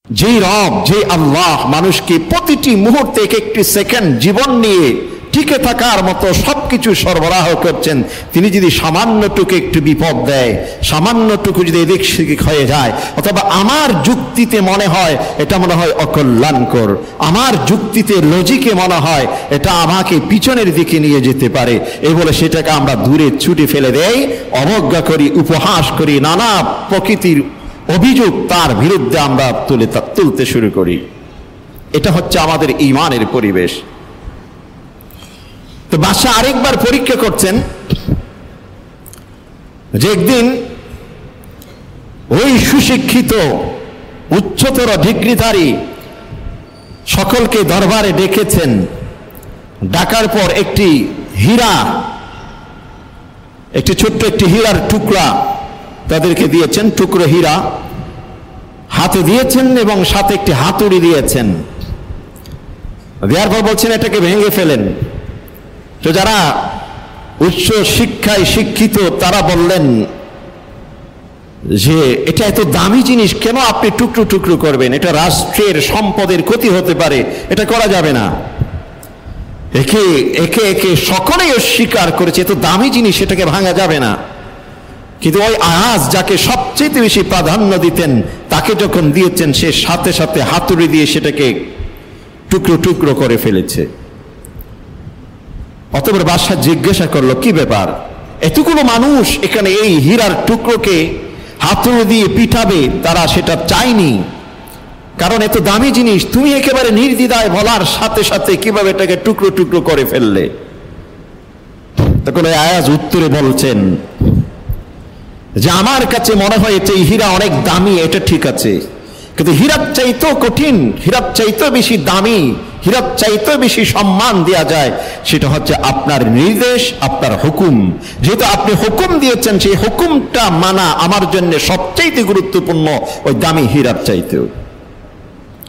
যেই রব, যে আল্লাহ মানুষকে প্রতিটি মুহূর্তে এক একটি সেকেন্ড জীবন নিয়ে টিকে থাকার মতো সবকিছু সরবরাহ করছেন, তিনি যদি সামান্যটুকু একটু বিপদ দেয়, সামান্যটুকু যদি এদিক সেদিক হয়ে যায়, অথবা আমার যুক্তিতে মনে হয় এটা মনে হয় অকল্যাণকর, আমার যুক্তিতে লজিকে মনে হয় এটা আমাকে পিছনের দিকে নিয়ে যেতে পারে, এই বলে সেটাকে আমরা দূরে ছুটে ফেলে দেই, অবজ্ঞা করি, উপহাস করি, নানা প্রকৃতির অভিযোগ তার বিরুদ্ধে আমরা তুলতে শুরু করি। এটা হচ্ছে আমাদের ঈমানের পরিবেশ। তো বাদশাহ আরেকবার পরীক্ষা করছেন যে একদিন ওই সুশিক্ষিত উচ্চতর ডিগ্রিধারী সকলকে দরবারে ডেকেছেন। ডাকার পর একটি হীরা, একটি ছোট্ট একটি হীরার টুকরা তাদেরকে দিয়েছেন, টুকরো হীরা হাতে দিয়েছেন এবং সাথে একটি হাতুড়ি দিয়েছেন। দেওয়ার পর বলছেন এটাকে ভেঙে ফেলেন। তো যারা উচ্চ শিক্ষায় শিক্ষিত তারা বললেন যে এটা এত দামি জিনিস কেন আপনি টুকরো টুকরো করবেন, এটা রাষ্ট্রের সম্পদের ক্ষতি হতে পারে, এটা করা যাবে না। একে একে একে সকলেই অস্বীকার করেছে এত দামি জিনিস এটাকে ভাঙা যাবে না। কিন্তু ওই আয়াজ যাকে সবচেয়ে বেশি প্রাধান্য দিতেন তাকে যখন দিয়েছেন, সে সাথে সাথে হাতুড়ি দিয়ে সেটাকে টুকরো টুকরো করে ফেলেছে। অতঃপর বাদশাহ জিজ্ঞাসা করলো কি ব্যাপার, এতগুলো মানুষ এখানে এই হীরার টুকরোকে হাতুড়ি দিয়ে পিটাবে, তারা সেটা চায়নি, কারণ এত দামি জিনিস, তুমি একেবারে নির্দ্বিধায় বলার সাথে সাথে কিভাবে এটাকে টুকরো টুকরো করে ফেললে। তখন ওই আয়াজ উত্তরে বলছেন যে আমার কাছে মনে হয় এই হীরা অনেক দামি, এটা ঠিক আছে, কিন্তু হীরার চাইতেও কঠিন, হীরার চাইতেও বেশি দামি, হীরার চাইতেও বেশি সম্মান দেওয়া যায়, সেটা হচ্ছে আপনার নির্দেশ, আপনার হুকুম। যেহেতু আপনি হুকুম দিয়েছেন, সেই হুকুমটা মানা আমার জন্য সবচাইতে গুরুত্বপূর্ণ ওই দামি হীরার চাইতেও।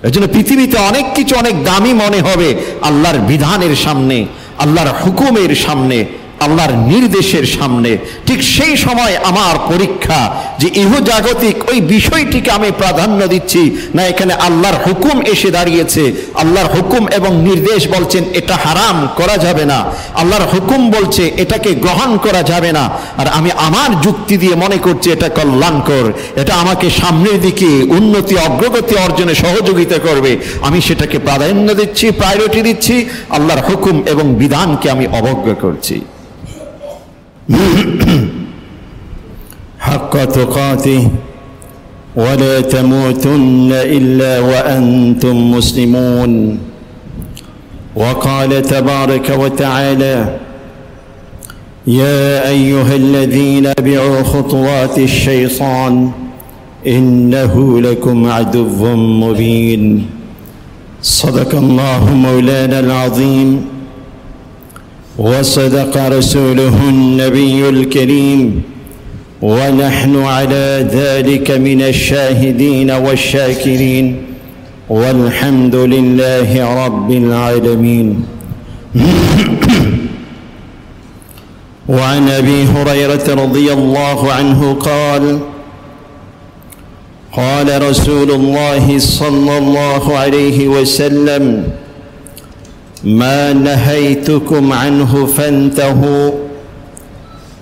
এই জন্য পৃথিবীতে অনেক কিছু অনেক দামি মনে হবে আল্লাহর বিধানের সামনে, আল্লাহর হুকুমের সামনে, আল্লাহর নির্দেশের সামনে। ঠিক সেই সময় আমার পরীক্ষা যে ইহজাগতিক ওই বিষয়টিকে আমি প্রাধান্য দিচ্ছি না, এখানে আল্লাহর হুকুম এসে দাঁড়িয়েছে, আল্লাহর হুকুম এবং নির্দেশ বলছেন এটা হারাম করা যাবে না, আল্লাহর হুকুম বলছে এটাকে গ্রহণ করা যাবে না, আর আমি আমার যুক্তি দিয়ে মনে করছি এটা কল্যাণকর, এটা আমাকে সামনের দিকে উন্নতি অগ্রগতি অর্জনে সহযোগিতা করবে, আমি সেটাকে প্রাধান্য দিচ্ছি, প্রায়োরিটি দিচ্ছি, আল্লাহর হুকুম এবং বিধানকে আমি অবজ্ঞা করছি। حق تقاته ولا تموتن إلا وأنتم مسلمون. وقال تبارك وتعالى يا أيها الذين اتبعوا خطوات الشيطان إنه لكم عدو مبين. صدق الله مولانا العظيم وصدق رسوله النبي الكريم ونحن على ذلك من الشاهدين والشاكرين والحمد لله رب العالمين. وعن أبي هريرة رضي الله عنه قال قال رسول الله صلى الله عليه وسلم ما نهيتكم عنه فانتهوا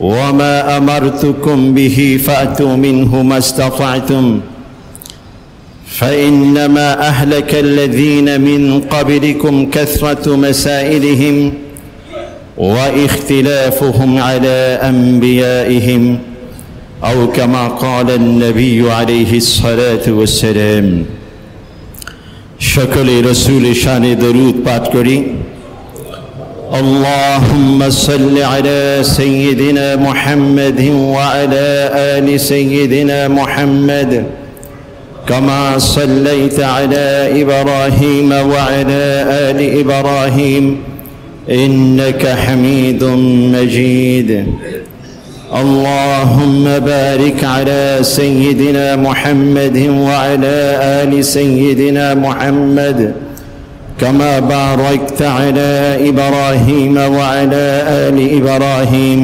وما أمرتكم به فأتوا منه ما استطعتم فإنما أهلك الذين من قبلكم كثرة مسائلهم واختلافهم على أنبيائهم أو كما قال النبي عليه الصلاة والسلام. شكل رسول شان درود پاٹ کری. اللهم صل على سيدنا محمد وعلى آل سيدنا محمد كما صليت على إبراهيم وعلى آل إبراهيم إنك حميد مجيد. اللهم بارك على سيدنا محمد وعلى آل سيدنا محمد كما باركت على إبراهيم وعلى آل إبراهيم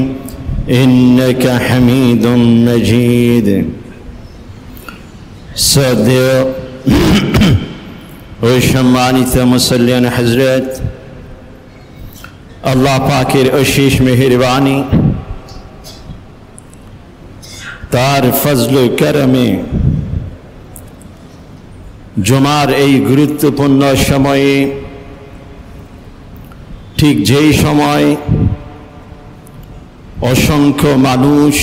إنك حميد مجيد. صدق ও সম্মানিত মুসল্লিয়ান হযরত, আল্লাহ পাকের অশেষ মেহেরবানি, তার ফজল ও করমে জুমার এই গুরুত্বপূর্ণ সময়ে, ঠিক যেই সময় অসংখ্য মানুষ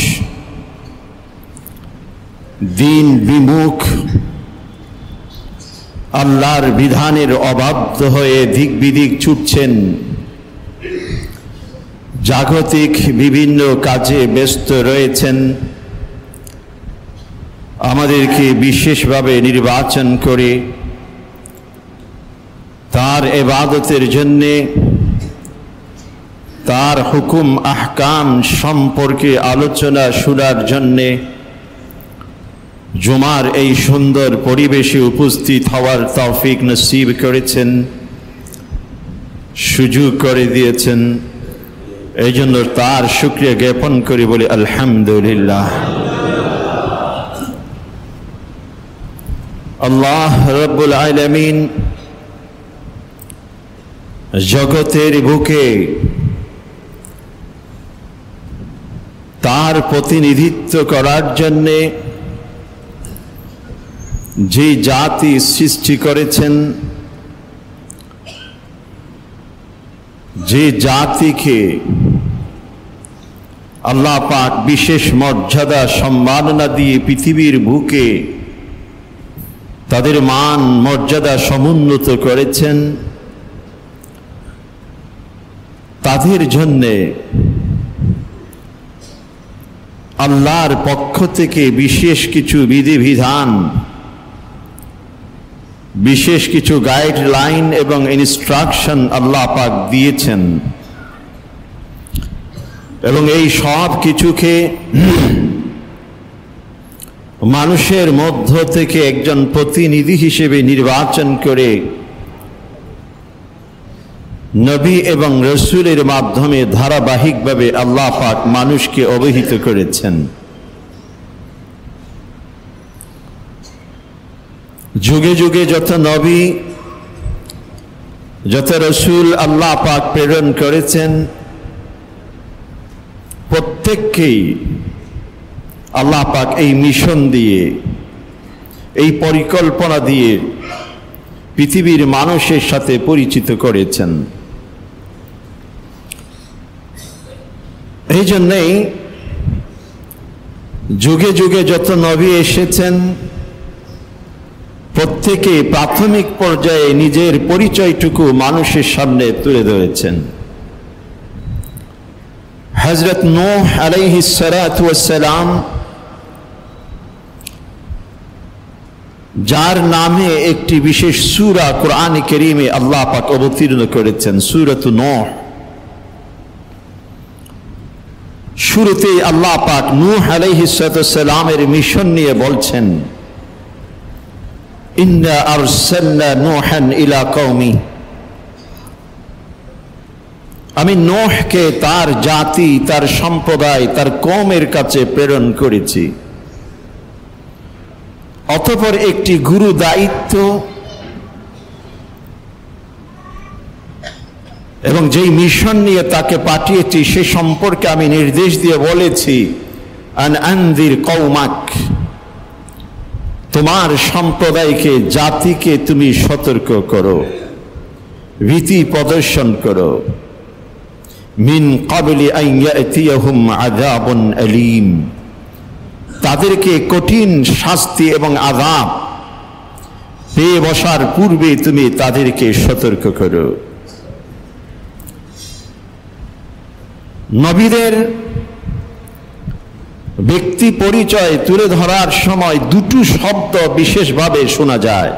দিন বিমুখ, আল্লাহর বিধানের অবাধ্য হয়ে দিক বিদিক ছুটছেন, জাগতিক বিভিন্ন কাজে ব্যস্ত রয়েছেন, আমাদেরকে বিশেষভাবে নির্বাচন করে তার ইবাদতের জন্যে, তার হুকুম আহকাম সম্পর্কে আলোচনা শোনার জন্যে জুমার এই সুন্দর পরিবেশে উপস্থিত হওয়ার তৌফিক নসিব করেছেন, সুযোগ করে দিয়েছেন। এই জন্য তার শুকরিয়া জ্ঞাপন করে বলি আলহামদুলিল্লাহ। আল্লাহ রাব্বুল আলামিন জগতের বুকে তার প্রতিনিধিত্ব করার জন্যে যে জাতি সৃষ্টি করেছেন, যে জাতিকে আল্লাহ পাক বিশেষ মর্যাদা সম্মাননা দিয়ে পৃথিবীর বুকে তাদের মান মর্যাদা সমুন্নত করেছেন, তাদের জন্যে আল্লাহর পক্ষ থেকে বিশেষ কিছু বিধিবিধান, বিশেষ কিছু গাইডলাইন এবং ইনস্ট্রাকশন আল্লাহ পাক দিয়েছেন। এবং এই সব কিছুকে মানুষের মধ্য থেকে একজন প্রতিনিধি হিসেবে নির্বাচন করে নবী এবং রসুলের মাধ্যমে ধারাবাহিকভাবে আল্লাহ পাক মানুষকে অবহিত করেছেন। যুগে যুগে যত নবী, যত রসুল আল্লাহ পাক প্রেরণ করেছেন, প্রত্যেককেই আল্লাহ পাক এই মিশন দিয়ে, এই পরিকল্পনা দিয়ে পৃথিবীর মানুষের সাথে পরিচিত করেছেন। এই জন্যেই যুগে যুগে যত নবী এসেছেন, প্রত্যেকে প্রাথমিক পর্যায়ে নিজের পরিচয়টুকু মানুষের সামনে তুলে ধরেছেন। হযরত নূহ আলাইহিস সালাতু ওয়াস সালাম, যার নামে একটি বিশেষ সূরা কোরআনে কারীমে আল্লাহ পাক অবতীর্ণ করেছেন, সূরাত নূহ। শুরুতেই আল্লাহ পাক নূহ আলাইহিস সালামের মিশন নিয়ে বলছেন, ইন্না আরসালনা নূহান ইলা কওমি, আমি নূহকে তার জাতি, তার সম্প্রদায়, তার কওমের কাছে প্রেরণ করেছি। অতঃপর একটি গুরু দায়িত্ব এবং যেই মিশন নিয়ে তাকে পাঠিয়েছি সে সম্পর্কে আমি নির্দেশ দিয়ে বলেছি, আন আনযির কওমাক, তোমার সম্প্রদায়কে, জাতিকে তুমি সতর্ক করো, ভীতি প্রদর্শন করো। মিন ক্বাবলি আন ইয়াতিয়াহুম আযাবুন আলীম, তাদেরকে কঠিন শাস্তি এবং আযাব পেয়ে বসার পূর্বে তুমি তাদেরকে সতর্ক করো। নবীদের ব্যক্তি পরিচয় তুলে ধরার সময় দুটো শব্দ বিশেষভাবে শোনা যায়।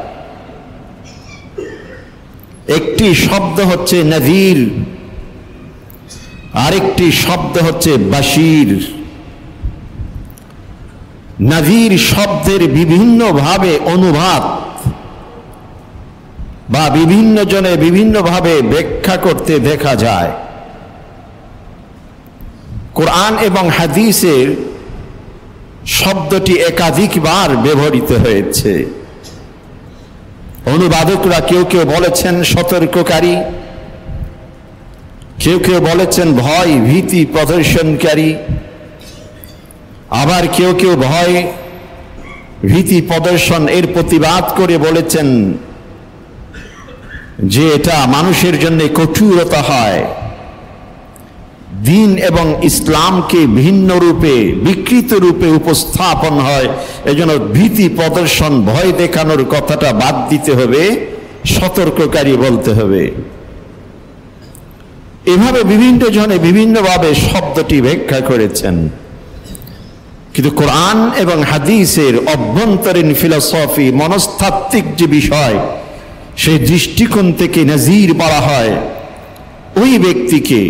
একটি শব্দ হচ্ছে নযীর, আরেকটি শব্দ হচ্ছে বাশীর। নযীর শব্দের বিভিন্নভাবে অনুবাদ বা বিভিন্ন জনে বিভিন্নভাবে ব্যাখ্যা করতে দেখা যায়। কোরআন এবং হাদিসের শব্দটি একাধিকবার ব্যবহৃত হয়েছে। অনুবাদকরা কেউ কেউ বলেছেন সতর্ককারী, কেউ কেউ বলেছেন ভয় ভীতি প্রদর্শনকারী, আবার কেউ কেউ ভয় ভীতি প্রদর্শন এর প্রতিবাদ করে বলেছেন যে এটা মানুষের জন্য কঠোরতা হয়, দিন এবং ইসলামকে ভিন্ন রূপে বিকৃত রূপে উপস্থাপন হয়। এজন্য ভীতি প্রদর্শন ভয় দেখানোর কথাটা বাদ দিতে হবে, সতর্ককারী বলতে হবে। এভাবে বিভিন্ন জনে বিভিন্নভাবে শব্দটি ব্যাখ্যা করেছেন, কিন্তু কোরআন এবং হাদিসের অভ্যন্তরীণ ফিলোসফি মনস্তাত্ত্বিক যে বিষয়, সেই দৃষ্টিকোণ থেকে নাজির বলা হয় ওই ব্যক্তিকে,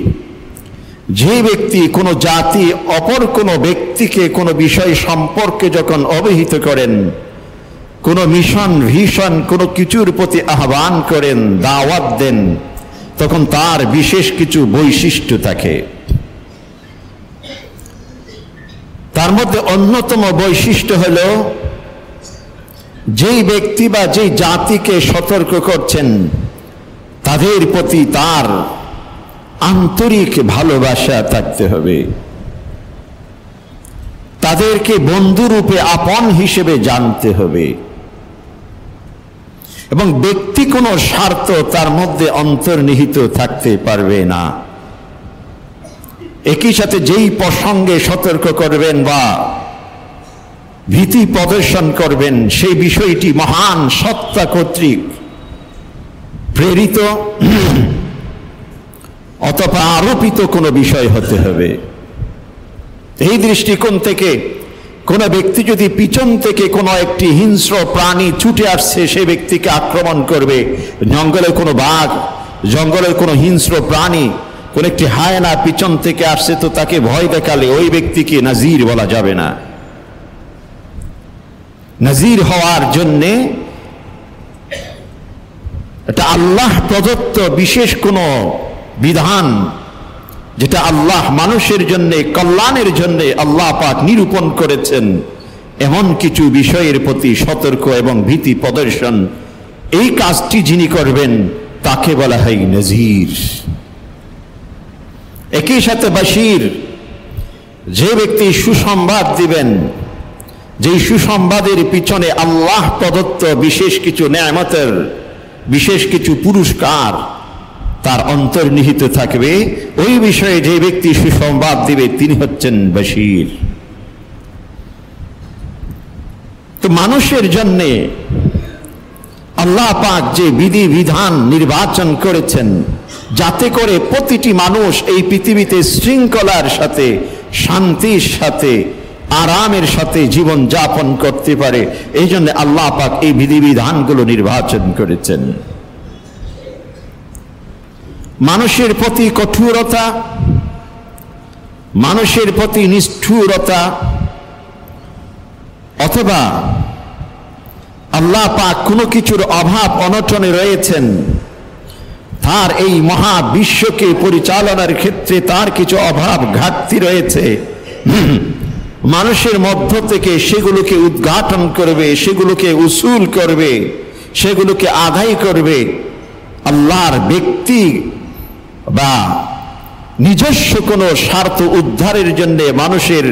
যে ব্যক্তি কোনো জাতি অপর কোনো ব্যক্তিকে কোনো বিষয় সম্পর্কে যখন অবহিত করেন, কোনো মিশন ভিশন কোনো কিছুর প্রতি আহ্বান করেন, দাওয়াত দেন, তখন তার বিশেষ কিছু বৈশিষ্ট্য থাকে। তার মধ্যে অন্যতম বৈশিষ্ট্য হল যেই ব্যক্তি বা যেই জাতিকে সতর্ক করছেন তাদের প্রতি তার আন্তরিক ভালোবাসা থাকতে হবে, তাদেরকে বন্ধুরূপে আপন হিসেবে জানতে হবে, এবং ব্যক্তি কোনো স্বার্থ তার মধ্যে অন্তর্নিহিত থাকতে পারবে না। একই সাথে যেই প্রসঙ্গে সতর্ক করবেন বা ভীতি প্রদর্শন করবেন, সেই বিষয়টি মহান সত্তা কর্তৃক প্রেরিত অথবা আরোপিত কোনো বিষয় হতে হবে। এই দৃষ্টিকোণ থেকে কোনো ব্যক্তি যদি পিছন থেকে কোনো একটি হিংস্র প্রাণী ছুটে আসছে সে ব্যক্তিকে আক্রমণ করবে, জঙ্গলের কোনো বাঘ, জঙ্গলের কোনো হিংস্র প্রাণী, কোন একটি হায়না পিছন থেকে আসছে, তো তাকে ভয় দেখালে ওই ব্যক্তিকে নাজির বলা যাবে না। নাজির হওয়ার জন্যে এটা আল্লাহ প্রদত্ত বিশেষ কোনো বিধান, যেটা আল্লাহ মানুষের জন্য কল্যাণের জন্য আল্লাহ পাক নিরূপণ করেছেন, এমন কিছু বিষয়ের প্রতি সতর্ক এবং ভীতি প্রদর্শন, এই কাজটি যিনি করবেন তাকে বলা হয় নজির। একই সাথে বাশির, যে ব্যক্তি সুসংবাদ দিবেন, যেই সুসংবাদের পিছনে আল্লাহ প্রদত্ত বিশেষ কিছু নেয়ামতের বিশেষ কিছু পুরস্কার তার অন্তর্নিহিত থাকবে, ওই বিষয়ে যে ব্যক্তি সুসংবাদ দিবে তিনি হচ্ছেন বাশির। তো মানুষের জন্যে আল্লাহ পাক যে বিধি বিধান নির্বাচন করেছেন যাতে করে প্রতিটি মানুষ এই পৃথিবীতে শৃঙ্খলার সাথে, শান্তির সাথে, আরামের সাথে জীবন যাপন করতে পারে, এই জন্য আল্লাহ পাক এই বিধিবিধানগুলো নির্বাচন করেছেন। মানুষের প্রতি কঠোরতা, মানুষের প্রতি নিষ্ঠুরতা, অথবা আল্লাহ পাক কোনো কিছুর অভাব অনটনে রয়েছেন, তার এই মহাবিশ্বকে পরিচালনার ক্ষেত্রে তার কিছু অভাব ঘাটতি রয়েছে, মানুষের মধ্য থেকে সেগুলোকে উদ্ঘাটন করবে, সেগুলোকে উসুল করবে, সেগুলোকে আদায় করবে। আল্লাহর ব্যক্তি বা নিজস্ব কোনো স্বার্থ উদ্ধারের জন্য মানুষের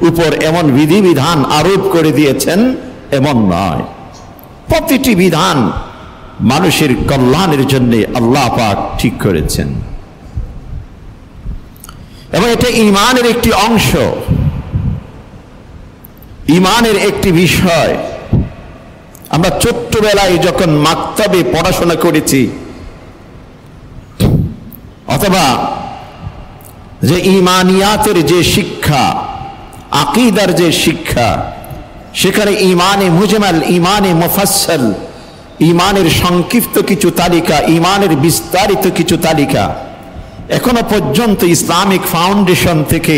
উপর এমন বিধিবিধান আরোপ করে দিয়েছেন এমন নয়। প্রতিটি বিধান মানুষের কল্যাণের জন্য আল্লাহ পাক ঠিক করেছেন, এবং এটা ঈমানের একটি অংশ, ঈমানের একটি বিষয়। আমরা ছোট্টবেলায় যখন মাকতাবে পড়াশোনা করেছি, অথবা যে ঈমানিয়াতের যে শিক্ষা, আকীদার যে শিক্ষা, সেখানে ঈমানে মুজমাল, ঈমানে মুফাসসাল, ঈমানের সংক্ষিপ্ত কিছু তালিকা, ঈমানের বিস্তারিত কিছু তালিকা এখনো পর্যন্ত ইসলামিক ফাউন্ডেশন থেকে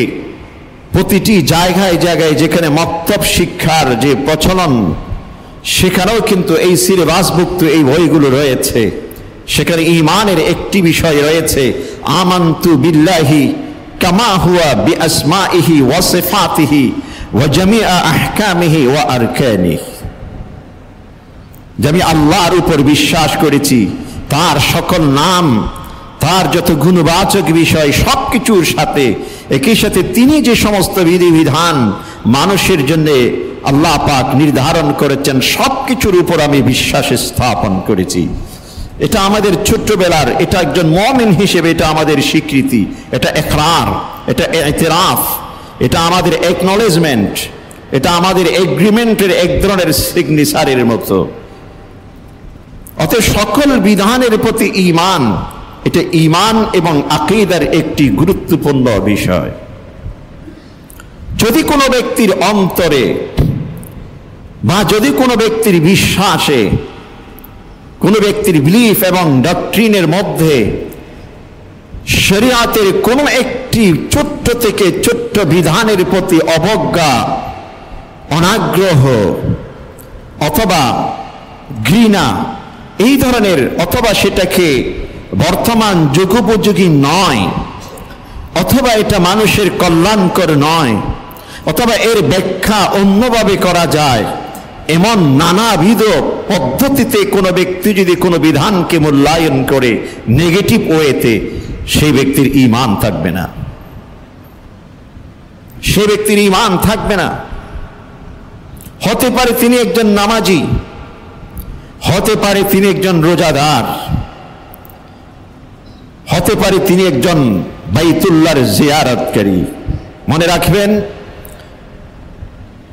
প্রতিটি জায়গায় জায়গায় যেখানে মক্তব শিক্ষার যে প্রচলন, সেখানেও কিন্তু এই সিলেবাসভুক্ত এই বইগুলো রয়েছে। সেখানে ঈমানের একটি বিষয় রয়েছে, আমানতু বিল্লাহি কামা হুয়া বিআসমাইহি ওয়া সিফাতিহি ওয়া জামিআ আহকামিহি ওয়া আরকানিহি। যে আমি আল্লাহর উপর বিশ্বাস করেছি, তার সকল নাম, তার যত গুণবাচক বিষয় সবকিছুর সাথে একই সাথে তিনি যে সমস্ত বিধিবিধান মানুষের জন্য আল্লাহ পাক নির্ধারণ করেছেন সবকিছুর উপর আমি বিশ্বাস স্থাপন করেছি। এটা আমাদের ছোট্টবেলার, এটা একজন মুমিন হিসেবে এটা আমাদের স্বীকৃতি, এটা ইকরার, এটা ইতিরাফ, এটা আমাদের অ্যাকনলেজমেন্ট, এটা আমাদের এগ্রিমেন্টের এক ধরনের সিগনেচারের মতো। অতএব সকল বিধানের প্রতি ঈমান, এটা ঈমান এবং আকীদার একটি গুরুত্বপূর্ণ বিষয়। যদি কোনো ব্যক্তির অন্তরে বা যদি কোনো ব্যক্তির বিশ্বাসে, কোনো ব্যক্তির বিলিফ এবং ডক্ট্রিনের মধ্যে শরিয়াতের কোনো একটি ছোট্ট থেকে ছোট্ট বিধানের প্রতি অবজ্ঞা, অনাগ্রহ অথবা ঘৃণা এই ধরনের, অথবা সেটাকে বর্তমান যুগোপযোগী নয়, অথবা এটা মানুষের কল্যাণকর নয়, অথবা এর ব্যাখ্যা অন্যভাবে করা যায়, এমন নানাবিধ পদ্ধতিতে কোনো ব্যক্তি যদি কোনো বিধানকে মূল্যায়ন করে নেগেটিভ ওয়েতে, সেই ব্যক্তির ঈমান থাকবে না, সে ব্যক্তির ঈমান থাকবে না। হতে পারে তিনি একজন নামাজি, হতে পারে তিনি একজন রোজাদার, হতে পারে তিনি একজন বাইতুল্লাহর জিয়ারতকারী। মনে রাখবেন,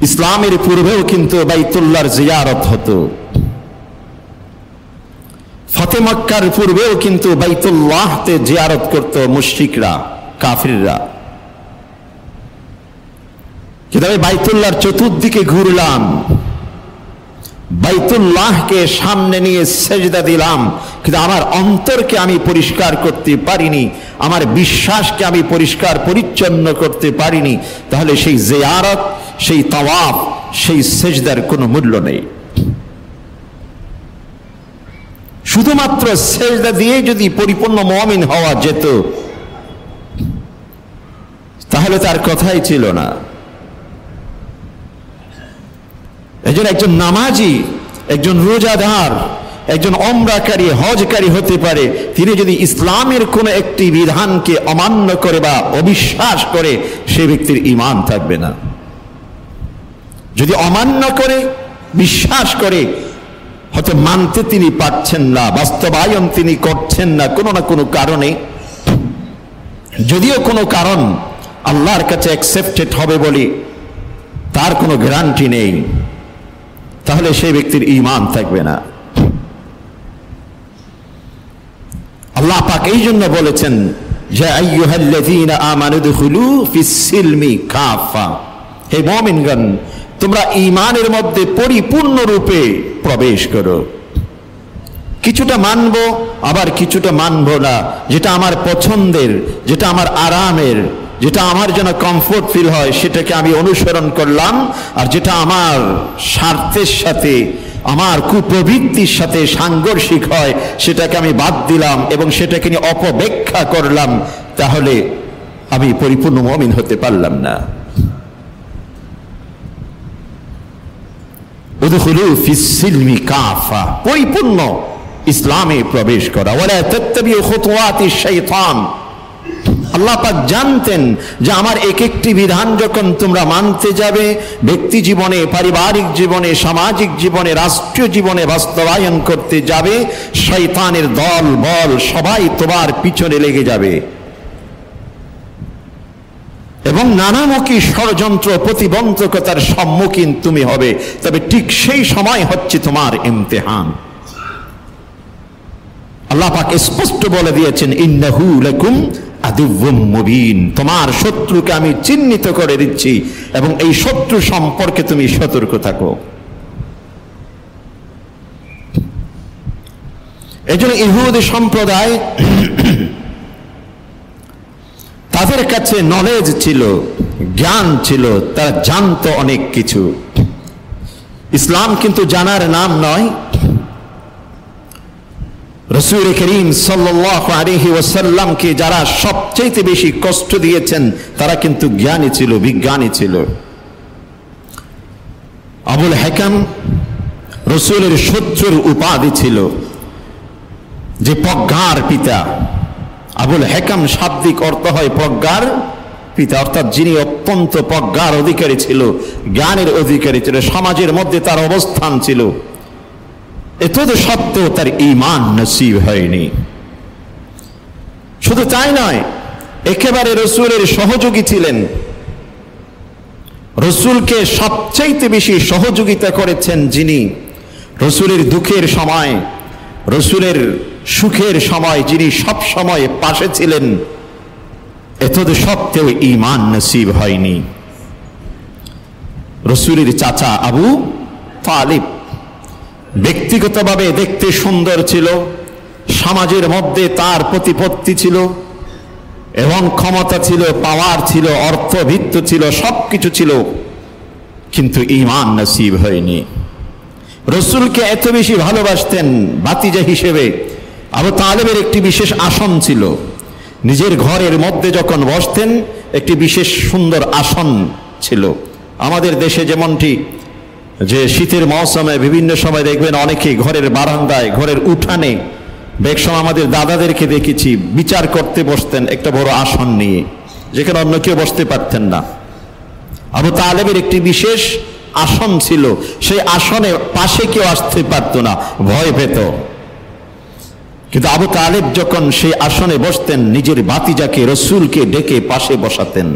ইসলামের পূর্বেও কিন্তু বাইতুল্লাহর জিয়ারত হতো, ফতে মক্কার পূর্বেও কিন্তু বাইতুল্লাহতে জিয়ারত করত মুশরিকরা, কাফিররা। কিন্তু আমি বাইতুল্লাহর চতুর্দিকে ঘুরলাম, বাইতুল্লাহকে সামনে নিয়ে সেজদা দিলাম, কিন্তু আমার অন্তরকে আমি পরিষ্কার করতে পারিনি, আমার বিশ্বাসকে আমি পরিষ্কার পরিচ্ছন্ন করতে পারিনি, তাহলে সেই জিয়ারত, সেই তাওয়াফ, সেই সেজদার কোনো মূল্য নেই। শুধুমাত্র সেজদা দিয়ে যদি পরিপূর্ণ মুমিন হওয়া যেত, তাহলে তার কথাই ছিল না। একজন নামাজি, একজন রোজাদার, একজন ওমরাকারী, হজকারী হতে পারে, তিনি যদি ইসলামের কোনো একটি বিধানকে অমান্য করে বা অবিশ্বাস করে, সে ব্যক্তির ঈমান থাকবে না। যদি অমান্য করে, বিশ্বাস করে, হয়তো মানতে তিনি পারছেন না, বাস্তবায়ন তিনি করছেন না কোনো না কোনো কারণে, যদিও কোনো কারণ আল্লাহর কাছে অ্যাকসেপ্টেড হবে বলে তার কোনো গ্যারান্টি নেই, তাহলে সেই ব্যক্তির ঈমান থাকবে না। আল্লাহ পাক এই জন্য বলেছেন, যা আইয়ুহাল্লাযীনা আমানু দুখুলু ফিস-সিলমি কাফা, হে মুমিনগণ, তোমরা ঈমানের মধ্যে পরিপূর্ণরূপে প্রবেশ করো। কিছুটা মানবো, আবার কিছুটা মানবো না, যেটা আমার পছন্দের, যেটা আমার আরামের, যেটা আমার যেন কমফোর্ট ফিল হয়, সেটাকে আমি অনুসরণ করলাম, আর যেটা আমার স্বার্থের সাথে, আমার কুপ্রবৃত্তির সাথে সাংঘর্ষিক হয়, সেটাকে আমি বাদ দিলাম এবং সেটাকে নিয়ে অপব্যাখ্যা করলাম, তাহলে আমি পরিপূর্ণ মুমিন হতে পারলাম না। উদখুলু ফিস-সিলমি কাফা, পরিপূর্ণ ইসলামে প্রবেশ করা। ওয়ালা তাত্তাবিউ খুতুওয়াতিশ শাইতান, আল্লাহ পাক জানতেন যে আমার এক একটি বিধান যখন তোমরা মানতে যাবে, ব্যক্তি জীবনে, পারিবারিক জীবনে, সামাজিক জীবনে, রাষ্ট্রীয় জীবনে বাস্তবায়ন করতে যাবে, শয়তানের দল বল সবাই তোমার পিছনে লেগে যাবে এবং নানামুখী ষড়যন্ত্র প্রতিবন্ধকতার সম্মুখীন তুমি হবে। তবে ঠিক সেই সময় হচ্ছে তোমার ইমতিহান। আল্লাহ পাক স্পষ্ট বলে দিয়েছেন, ইন্নাহু লাকুম আদুউম মুবিন, তোমার শত্রুকে আমি চিহ্নিত করে দিচ্ছি এবং এই শত্রু সম্পর্কে তুমি সতর্ক থাকো। এজন্য ইহুদি সম্প্রদায়, তাদের কাছে নলেজ ছিল, জ্ঞান ছিল, তারা জানতো অনেক কিছু। ইসলাম কিন্তু জানার নাম নয়। রাসূল করিম সাল্লাল্লাহু আলাইহি ওয়াসাল্লামকে যারা সবচেয়ে বেশি কষ্ট দিয়েছেন, তারা কিন্তু জ্ঞানী ছিল, বিজ্ঞানী ছিল। আবুল হাকাম রসুলের শত্রুর উপাধি ছিল যে প্রজ্ঞার পিতা। আবুল হেকাম শাব্দিক অর্থ হয় প্রজ্ঞার পিতা, অর্থাৎ যিনি অত্যন্ত প্রজ্ঞার অধিকারী ছিল, জ্ঞানের অধিকারী ছিল, সমাজের মধ্যে তার অবস্থান ছিল। এত সত্ত্বেও তার ঈমান নসিব হয়নি। শুধু তাই নয়, একেবারে রসুলের সহযোগী ছিলেন। রসুলকে সবচাইতে বেশি সহযোগিতা করেছেন যিনি, রসুলের দুঃখের সময়, রসুলের সুখের সময় যিনি সব সময় পাশে ছিলেন, এত সত্ত্বেও ঈমান নসিব হয়নি। রসুলের চাচা আবু তালিব ব্যক্তিগতভাবে দেখতে সুন্দর ছিল, সমাজের মধ্যে তার প্রতিপত্তি ছিল এবং ক্ষমতা ছিল, পাওয়ার ছিল, অর্থভিত্ত ছিল, সবকিছু ছিল, কিন্তু ঈমান নসিব হয়নি। রসুলকে এত বেশি ভালোবাসতেন, ভাতিজা হিসেবে আবু তালেবের একটি বিশেষ আসন ছিল। নিজের ঘরের মধ্যে যখন বসতেন একটি বিশেষ সুন্দর আসন ছিল। আমাদের দেশে যেমনটি যে শীতের মৌসুমে বিভিন্ন সময় দেখবেন অনেকে ঘরের বারান্দায়, ঘরের উঠানে, বেকসময় আমাদের দাদাদেরকে দেখেছি বিচার করতে বসতেন একটা বড় আসন নিয়ে, যেখানে অন্য কেউ বসতে পারতেন না। আবু তালেবের একটি বিশেষ আসন ছিল, সেই আসনে পাশে কেউ আসতে পারত না, ভয় পেত। কিন্তু আবু তালেব যখন সেই আসনে বসতেন, নিজের ভাতিজাকে রসুলকে ডেকে পাশে বসাতেন।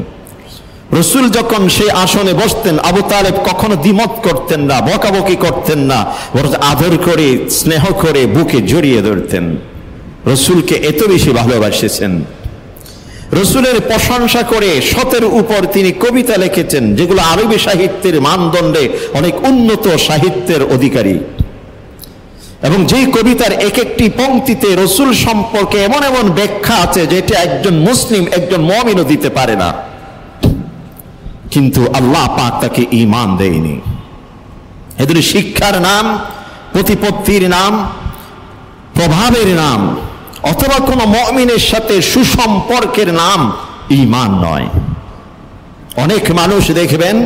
রসুল যখন সেই আসনে বসতেন, আবু তালেব কখনো দ্বিমত করতেন না, বকাবকি করতেন না, বরং আদর করে, স্নেহ করে বুকে জড়িয়ে ধরতেন। রসুলকে এত বেশি ভালোবাসেছেন। রসুলের প্রশংসা করে শতের উপর তিনি কবিতা লিখেছেন, যেগুলো আরবি সাহিত্যের মানদণ্ডে অনেক উন্নত সাহিত্যের অধিকারী। এবং যেই কবিতার এক একটি পংক্তিতে রসুল সম্পর্কে এমন এমন ব্যাখ্যা আছে যেটা একজন মুসলিম, একজন মুমিনও দিতে পারে না। কিন্তু আল্লাহ পাক তাকে ঈমান দেয়নি। এদের শিক্ষার নাম, প্রতিপত্তির নাম, প্রভাবের নাম, অথবা কোনো মুমিনের সাথে সুসম্পর্কের নাম ঈমান নয়। অনেক মানুষ দেখবেন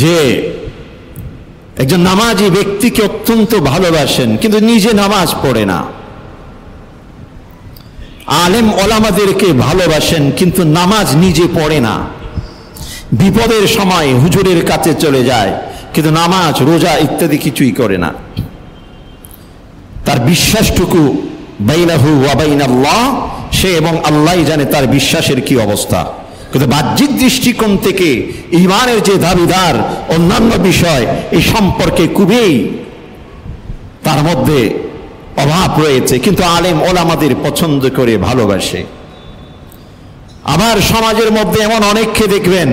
যে একজন নামাজি ব্যক্তিকে অত্যন্ত ভালোবাসেন, কিন্তু নিজে নামাজ পড়ে না। আলেম ওলামাদেরকে ভালোবাসেন, কিন্তু নামাজ নিজে পড়ে না। বিপদের সময় হুজুরের কাছে চলে যায়, কিন্তু নামাজ, রোজা ইত্যাদি কিছুই করে না। তার বিশ্বাসটুকু বাইনাহু ওয়া বাইনাল্লাহ, সে এবং আল্লাহই জানে তার বিশ্বাসের কি অবস্থা। কিন্তু বাহ্যিক দৃষ্টিকোণ থেকে ঈমানের যে দাবিদার অন্যান্য বিষয়, এই সম্পর্কে খুবই তার মধ্যে অভাব রয়েছে, কিন্তু আলেম ওলামাদের পছন্দ করে ভালোবাসে। আবার সমাজের মধ্যে এমন অনেককে দেখবেন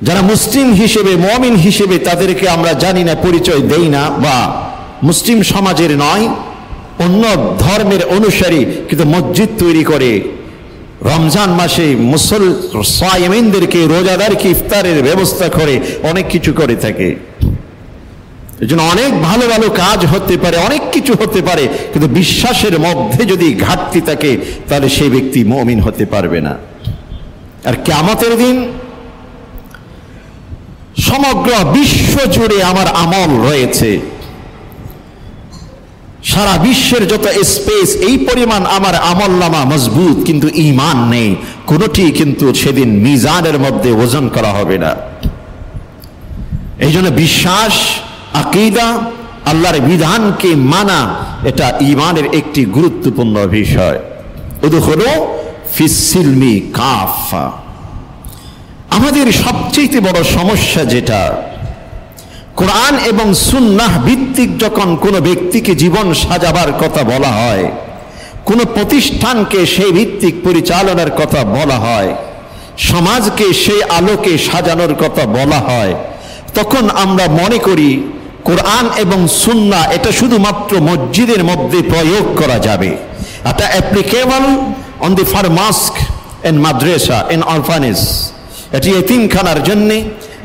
যারা মুসলিম হিসেবে, মুমিন হিসেবে তাদেরকে আমরা জানি না, পরিচয় দেই না, বা মুসলিম সমাজের নয়, অন্য ধর্মের অনুসারী, কিন্তু মসজিদ তৈরি করে, রমজান মাসে মুসলমানদেরকে, রোজাদারকে ইফতারের ব্যবস্থা করে, অনেক কিছু করে থাকে। এই জন্য অনেক ভালো ভালো কাজ হতে পারে, অনেক কিছু হতে পারে, কিন্তু বিশ্বাসের মধ্যে যদি ঘাটতি থাকে তাহলে সেই ব্যক্তি মুমিন হতে পারবে না। আর কিয়ামতের দিন সমগ্র বিশ্ব জুড়ে আমার আমল রয়েছে, সারা বিশ্বের যত স্পেস, এই পরিমাণ আমার আমলনামা মজবুত, কিন্তু ঈমান নেই, কোনটি কিন্তু সেদিন মিজানের মধ্যে ওজন করা হবে না। এই জন্য বিশ্বাস, আকীদা, আল্লাহর বিধানকে মানা, এটা ঈমানের একটি গুরুত্বপূর্ণ বিষয়। উদখুলু ফিস সিলমি কাফা। আমাদের সবচেয়ে বড় সমস্যা যেটা, কোরআন এবং সুন্নাহ ভিত্তিক যখন কোনো ব্যক্তিকে জীবন সাজাবার কথা বলা হয়, কোনো প্রতিষ্ঠানকে সেই ভিত্তিক পরিচালনার কথা বলা হয়, সমাজকে সেই আলোকে সাজানোর কথা বলা হয়, তখন আমরা মনে করি কোরআন এবং সুন্নাহ এটা শুধুমাত্র মসজিদের মধ্যে প্রয়োগ করা যাবে। এটা applicable on the for mosque and মাদ্রাসা এন্ড অরফানেজ। এটি এতিমখানার জন্যে,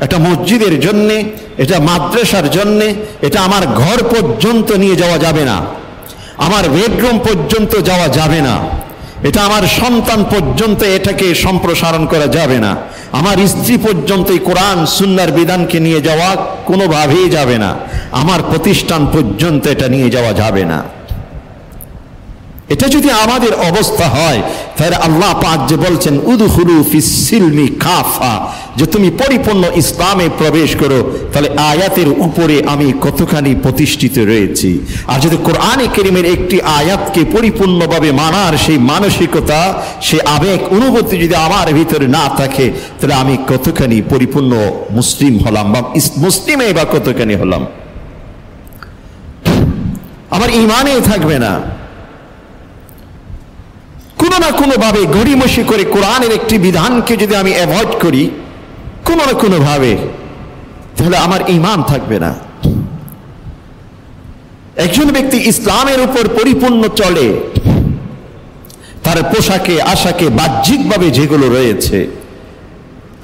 এটা মসজিদের জন্যে, এটা মাদ্রাসার জন্যে, এটা আমার ঘর পর্যন্ত নিয়ে যাওয়া যাবে না, আমার বেডরুম পর্যন্ত যাওয়া যাবে না। এটা আমার সন্তান পর্যন্ত এটাকে সম্প্রসারণ করা যাবে না, আমার স্ত্রী পর্যন্ত এই কোরআন সুন্নাহর বিধানকে নিয়ে যাওয়া কোনোভাবেই যাবে না, আমার প্রতিষ্ঠান পর্যন্ত এটা নিয়ে যাওয়া যাবে না। এটা যদি আমাদের অবস্থা হয় তাহলে আল্লাহ পাক যে বলছেন উদখুলু ফিস সিলমি কাফা, যে তুমি পরিপূর্ণ ইসলামে প্রবেশ করো, তাহলে আয়াতের উপরে আমি কতখানি প্রতিষ্ঠিত রয়েছি। আর যদি কোরআনে কারীমের একটি আয়াতকে পরিপূর্ণভাবে মানার সেই মানসিকতা, সেই আবেগ অনুভূতি যদি আমার ভিতরে না থাকে, তাহলে আমি কতখানি পরিপূর্ণ মুসলিম হলাম, বা মুসলিমে বা কতখানি হলাম, আমার ঈমানে থাকবে না। কোনো না কোনোভাবে গড়িমসি করে কোরআনের একটি বিধানকে যদি আমি অ্যাভয়েড করি কোনো না কোনোভাবে, তাহলে আমার ঈমান থাকবে না। একজন ব্যক্তি ইসলামের উপর পরিপূর্ণ চলে, তার পোশাকে আশাকে বাহ্যিকভাবে যেগুলো রয়েছে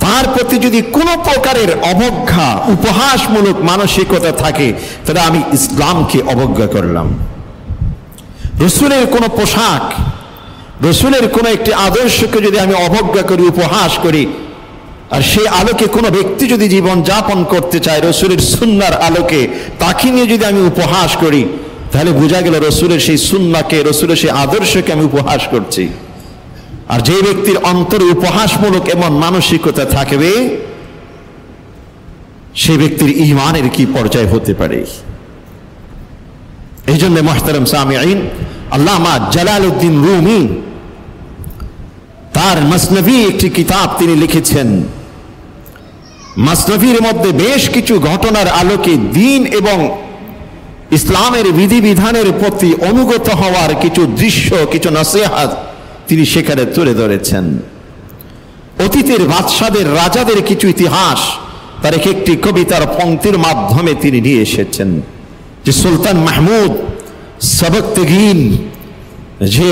তার প্রতি যদি কোনো প্রকারের অবজ্ঞা উপহাসমূলক মানসিকতা থাকে, তাহলে আমি ইসলামকে অবজ্ঞা করলাম। রাসূলের কোনো পোশাক, রাসূলের কোনো একটি আদর্শকে যদি আমি অবজ্ঞা করি, উপহাস করি, আর সেই আলোকে কোনো ব্যক্তি যদি জীবন যাপন করতে চায় রাসূলের সুন্নাহর আলোকে, তাকে নিয়ে যদি আমি উপহাস করি, তাহলে বোঝা গেল রাসূলের সেই সুন্নাহকে, রাসূলের সেই আদর্শকে আমি উপহাস করছি। আর যে ব্যক্তির অন্তরে উপহাসমূলক এমন মানসিকতা থাকবে, সেই ব্যক্তির ঈমানের কি পর্যায় হতে পারে। এই জন্য মুহতারাম সামিঈন, আল্লামা জালালউদ্দিন রুমি তার মসনবী একটি কিতাব তিনি লিখেছেন। মসনবীর মধ্যে বেশ কিছু ঘটনার আলোকে দ্বীন এবং ইসলামের বিধিবিধানের প্রতি অনুগত হওয়ার কিছু দৃশ্য, কিছু নসিহত তিনি সেখানে তুলে ধরেছেন। অতীতের বাদশাদের, রাজাদের কিছু ইতিহাস তার একটি কবিতার পংক্তির মাধ্যমে তিনি নিয়ে এসেছেন। যে সুলতান মাহমুদ সবকতগীন, যে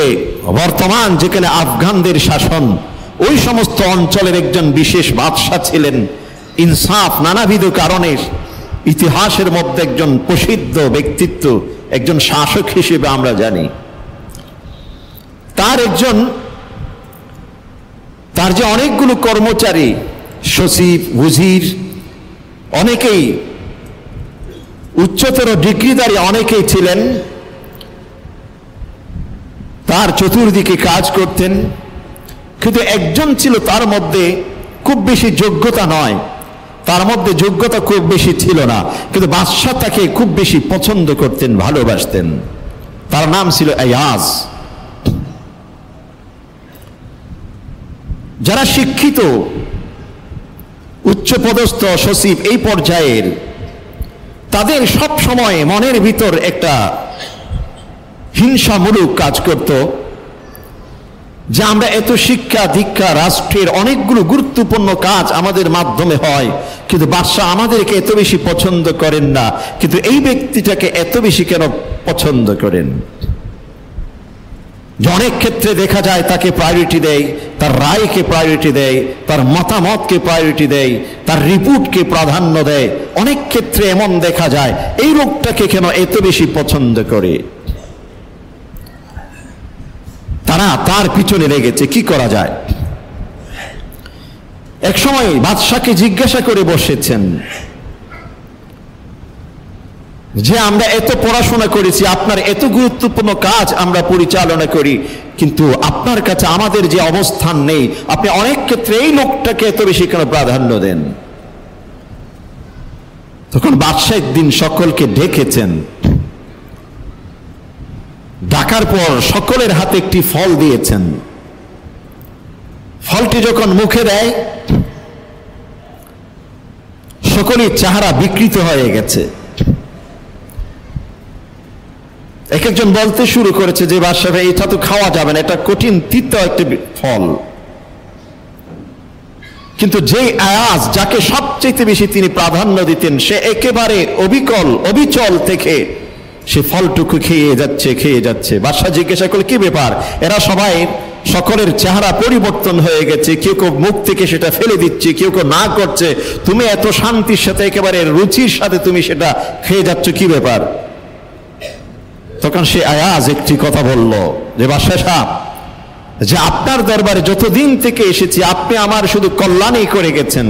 বর্তমান যেখানে আফগানদের শাসন, ওই সমস্ত অঞ্চলের একজন বিশেষ বাদশাহ ছিলেন। ইনসাফ, নানাবিধ কারণে ইতিহাসের মধ্যে একজন প্রসিদ্ধ ব্যক্তিত্ব, একজন শাসক হিসেবে আমরা জানি। তার যে অনেকগুলো কর্মচারী, সচিব, উজির, অনেকেই উচ্চতর ডিগ্রিধারী অনেকেই ছিলেন, তার চতুর্দিকে কাজ করতেন। কিন্তু একজন ছিল তার মধ্যে খুব বেশি যোগ্যতা নয়, তার মধ্যে যোগ্যতা খুব বেশি ছিল না, কিন্তু বাদশাহ তাকে খুব বেশি পছন্দ করতেন, ভালোবাসতেন। তার নাম ছিল আয়াজ। যারা শিক্ষিত, উচ্চপদস্থ সচিব এই পর্যায়ের, তাদের সব সময় মনের ভিতর একটা হিংসামূলক কাজ করত যে আমরা এত শিক্ষা দীক্ষা, রাষ্ট্রের অনেকগুলো গুরুত্বপূর্ণ কাজ আমাদের মাধ্যমে হয়, কিন্তু বাদশাহ আমাদেরকে এত বেশি পছন্দ করেন না, কিন্তু এই ব্যক্তিটাকে এত বেশি কেন পছন্দ করেন। যে অনেক ক্ষেত্রে দেখা যায় তাকে প্রায়োরিটি দেয়, তার রায়কে প্রায়োরিটি দেয়, তার মতামতকে প্রায়োরিটি দেয়, তার রিপোর্টকে প্রাধান্য দেয়। অনেক ক্ষেত্রে এমন দেখা যায় এই লোকটাকে কেন এত বেশি পছন্দ করে। তারা তার পিছনে লেগেছে, কি করা যায়। এক সময় বাদশাকে জিজ্ঞাসা করে বসেছেন যে আমরা এত পড়াশোনা করেছি, আপনার এত গুরুত্বপূর্ণ কাজ আমরা পরিচালনা করি, কিন্তু আপনার কাছে আমাদের যে অবস্থান নেই, আপনি অনেক ক্ষেত্রে এই লোকটাকে এত বেশি কেন প্রাধান্য দেন। তখন বাদশাহ একদিন সকলকে ডেকেছেন, ডাকার পর সকলের হাতে একটি ফল দিয়েছেন। ফলটি যখন মুখে দেয়, সকলের চেহারা বিকৃত হয়ে গেছে। এক একজন বলতে শুরু করেছে যে বাদশাহ এটা তো খাওয়া যাবে না, এটা কঠিন তিতা একটি ফল। কিন্তু যে আয়াজ, যাকে সবচেয়ে বেশি তিনি প্রাধান্য দিতেন, সে একেবারে অবিচল থেকে সে ফলটুকু খেয়ে যাচ্ছে। বাদশাহ জিজ্ঞাসা করল কি ব্যাপার, এরা সবাই, সকলের চেহারা পরিবর্তন হয়ে গেছে, কেউ কেউ মুখ থেকে সেটা ফেলে দিচ্ছে, কেউ কেউ না করছে, তুমি এত শান্তির সাথে, একেবারে রুচির সাথে তুমি সেটা খেয়ে যাচ্ছ, কি ব্যাপার। তখন সে আয়াজ একটি কথা বলল যে বাদশাহ সাহেব, যে আপনার দরবারে যতদিন থেকে এসেছি আপনি আমার শুধু কল্যাণই করে গেছেন,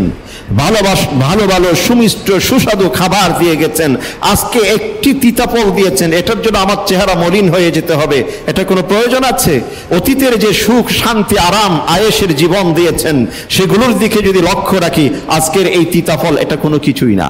ভালো ভালো সুমিষ্ট সুস্বাদু খাবার দিয়ে গেছেন, আজকে একটি তিতাফল দিয়েছেন, এটার জন্য আমার চেহারা মলিন হয়ে যেতে হবে, এটা কোনো প্রয়োজন আছে? অতীতের যে সুখ শান্তি আরাম আয়েশের জীবন দিয়েছেন সেগুলোর দিকে যদি লক্ষ্য রাখি, আজকের এই তিতাফল এটা কোনো কিছুই না।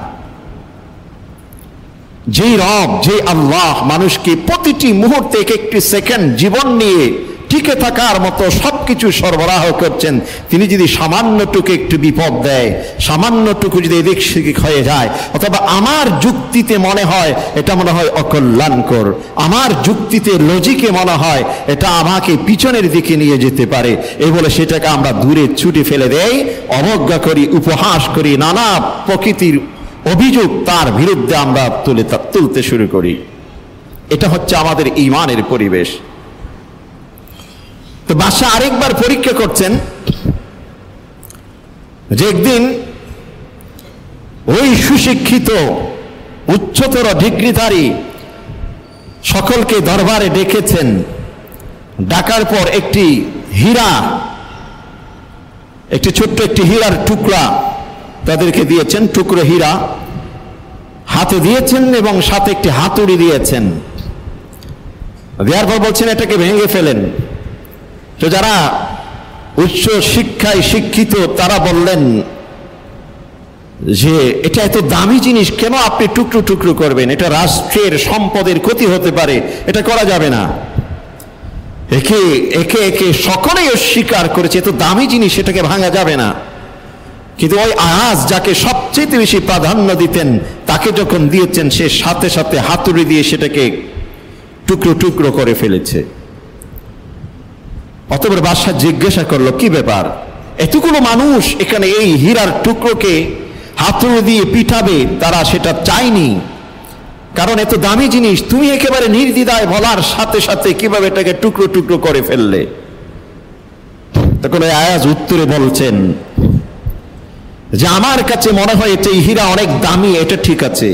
যেই রব, যে আল্লাহ মানুষকে প্রতিটি মুহূর্তে এক একটি সেকেন্ড জীবন নিয়ে টিকে থাকার মতো সবকিছু সরবরাহ করছেন, তিনি যদি সামান্যটুকু একটু বিপদ দেয়, সামান্যটুকু যদি এদিক সেদিক হয়ে যায়, অথবা আমার যুক্তিতে মনে হয় এটা মনে হয় অকল্যাণকর, আমার যুক্তিতে লজিকে মনে হয় এটা আমাকে পিছনের দিকে নিয়ে যেতে পারে, এই বলে সেটাকে আমরা দূরে ছুটে ফেলে দেই, অবজ্ঞা করি, উপহাস করি, নানা প্রকৃতির অভিযোগ তার বিরুদ্ধে আমরা তুলতে শুরু করি। এটা হচ্ছে আমাদের ঈমানের পরিবেশ। তো বাদশা আরেকবার পরীক্ষা করছেন যে একদিন ওই সুশিক্ষিত উচ্চতর ডিগ্রিধারী সকলকে দরবারে ডেকেছেন, ডাকার পর একটি হীরা, একটি ছোট্ট একটি হীরার টুকরা তাদেরকে দিয়েছেন, টুকরো হীরা হাতে দিয়েছেন এবং সাথে একটি হাতুড়ি দিয়েছেন। দেওয়ার পর বলছেন এটাকে ভেঙে ফেলেন। তো যারা উচ্চ শিক্ষায় শিক্ষিত তারা বললেন যে এটা এত দামি জিনিস কেন আপনি টুকরো টুকরো করবেন, এটা রাষ্ট্রের সম্পদের ক্ষতি হতে পারে, এটা করা যাবে না। একে একে একে সকলেই অস্বীকার করেছে এত দামি জিনিস এটাকে ভাঙা যাবে না। কিন্তু ওই আয়াজ যাকে সবচেয়ে বেশি প্রাধান্য দিতেন তাকে যখন দিয়েছেন, সে সাথে সাথে হাতুড়ি দিয়ে সেটাকে টুকরো টুকরো করে ফেলেছে। অতঃপর বাদশা জিজ্ঞাসা করলো কি ব্যাপার, এতগুলো মানুষ এখানে এই হীরার টুকরোকে হাতুড়ি দিয়ে পিটাবে, তারা সেটা চায়নি, কারণ এত দামি জিনিস, তুমি একেবারে নির্দ্বিধায় বলার সাথে সাথে কিভাবে এটাকে টুকরো টুকরো করে ফেললে? তখন ওই আয়াজ উত্তরে বলছেন যে আমার কাছে মনে হয় এটা হীরা অনেক দামি, এটা ঠিক আছে,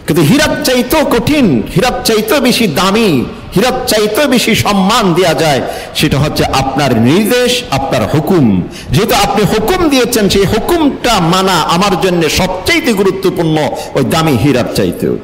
কিন্তু হীরার চাইতেও কঠিন, হীরার চাইতেও বেশি দামি, হীরার চাইতেও বেশি সম্মান দেওয়া যায়, সেটা হচ্ছে আপনার নির্দেশ, আপনার হুকুম। যেহেতু আপনি হুকুম দিয়েছেন, সেই হুকুমটা মানা আমার জন্য সবচাইতে গুরুত্বপূর্ণ ওই দামি হীরার চাইতেও।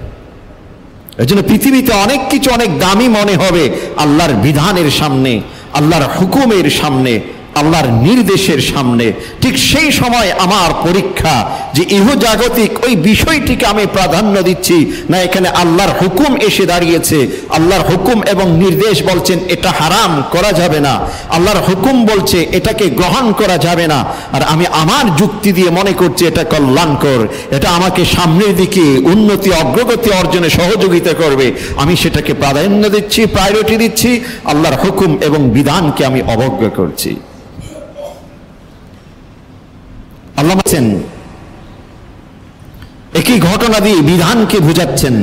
এই জন্য পৃথিবীতে অনেক কিছু অনেক দামি মনে হবে আল্লাহর বিধানের সামনে, আল্লাহর হুকুমের সামনে, আল্লাহর নির্দেশের সামনে। ঠিক সেই সময় আমার পরীক্ষা যে ইহজাগতিক ওই বিষয়টিকে আমি প্রাধান্য দিচ্ছি না, এখানে আল্লাহর হুকুম এসে দাঁড়িয়েছে, আল্লাহর হুকুম এবং নির্দেশ বলছেন এটা হারাম করা যাবে না, আল্লাহর হুকুম বলছে এটাকে গ্রহণ করা যাবে না, আর আমি আমার যুক্তি দিয়ে মনে করছি এটা কল্যাণকর, এটা আমাকে সামনের দিকে উন্নতি অগ্রগতি অর্জনে সহযোগিতা করবে, আমি সেটাকে প্রাধান্য দিচ্ছি, প্রায়োরিটি দিচ্ছি, আল্লাহর হুকুম এবং বিধানকে আমি অবজ্ঞা করছি। আল্লাহ বলেন একই ঘটনা দিয়ে বিধানকে বুঝাচ্ছেন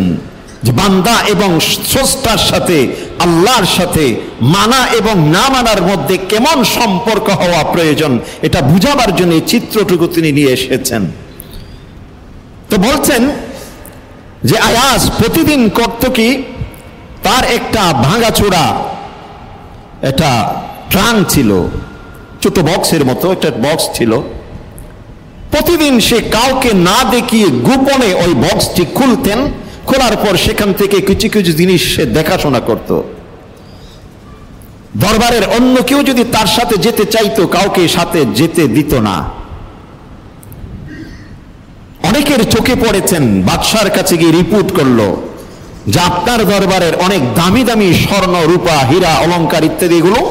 যে বান্দা এবং স্রষ্টার সাথে, আল্লাহর সাথে মানা এবং না মানার মধ্যে কেমন সম্পর্ক হওয়া প্রয়োজন, এটা বুঝাবার জন্য এই চিত্রটুকু তিনি নিয়ে এসেছেন। তো বলছেন যে আয়াজ প্রতিদিন করত কি, তার একটা ভাঙাচোরা একটা ট্রাঙ্ক ছিল, ছোট বক্সের মতো একটা বক্স ছিল, প্রতিদিন সে কাউকে না দেখিয়ে গোপনে ওই বক্সটি খুলতেন, খোলার পর সেখান থেকে কিছু কিছু জিনিস সে দেখাশোনা করত। দরবারের অন্য কেউ যদি তার সাথে যেতে চাইতো, কাউকে সাথে যেতে দিত না। অনেকের চোখে পড়েছেন, বাদশার কাছে গিয়ে রিপোর্ট করলো যে আপনার দরবারের অনেক দামি দামি স্বর্ণ রূপা হীরা অলংকার ইত্যাদি গুলো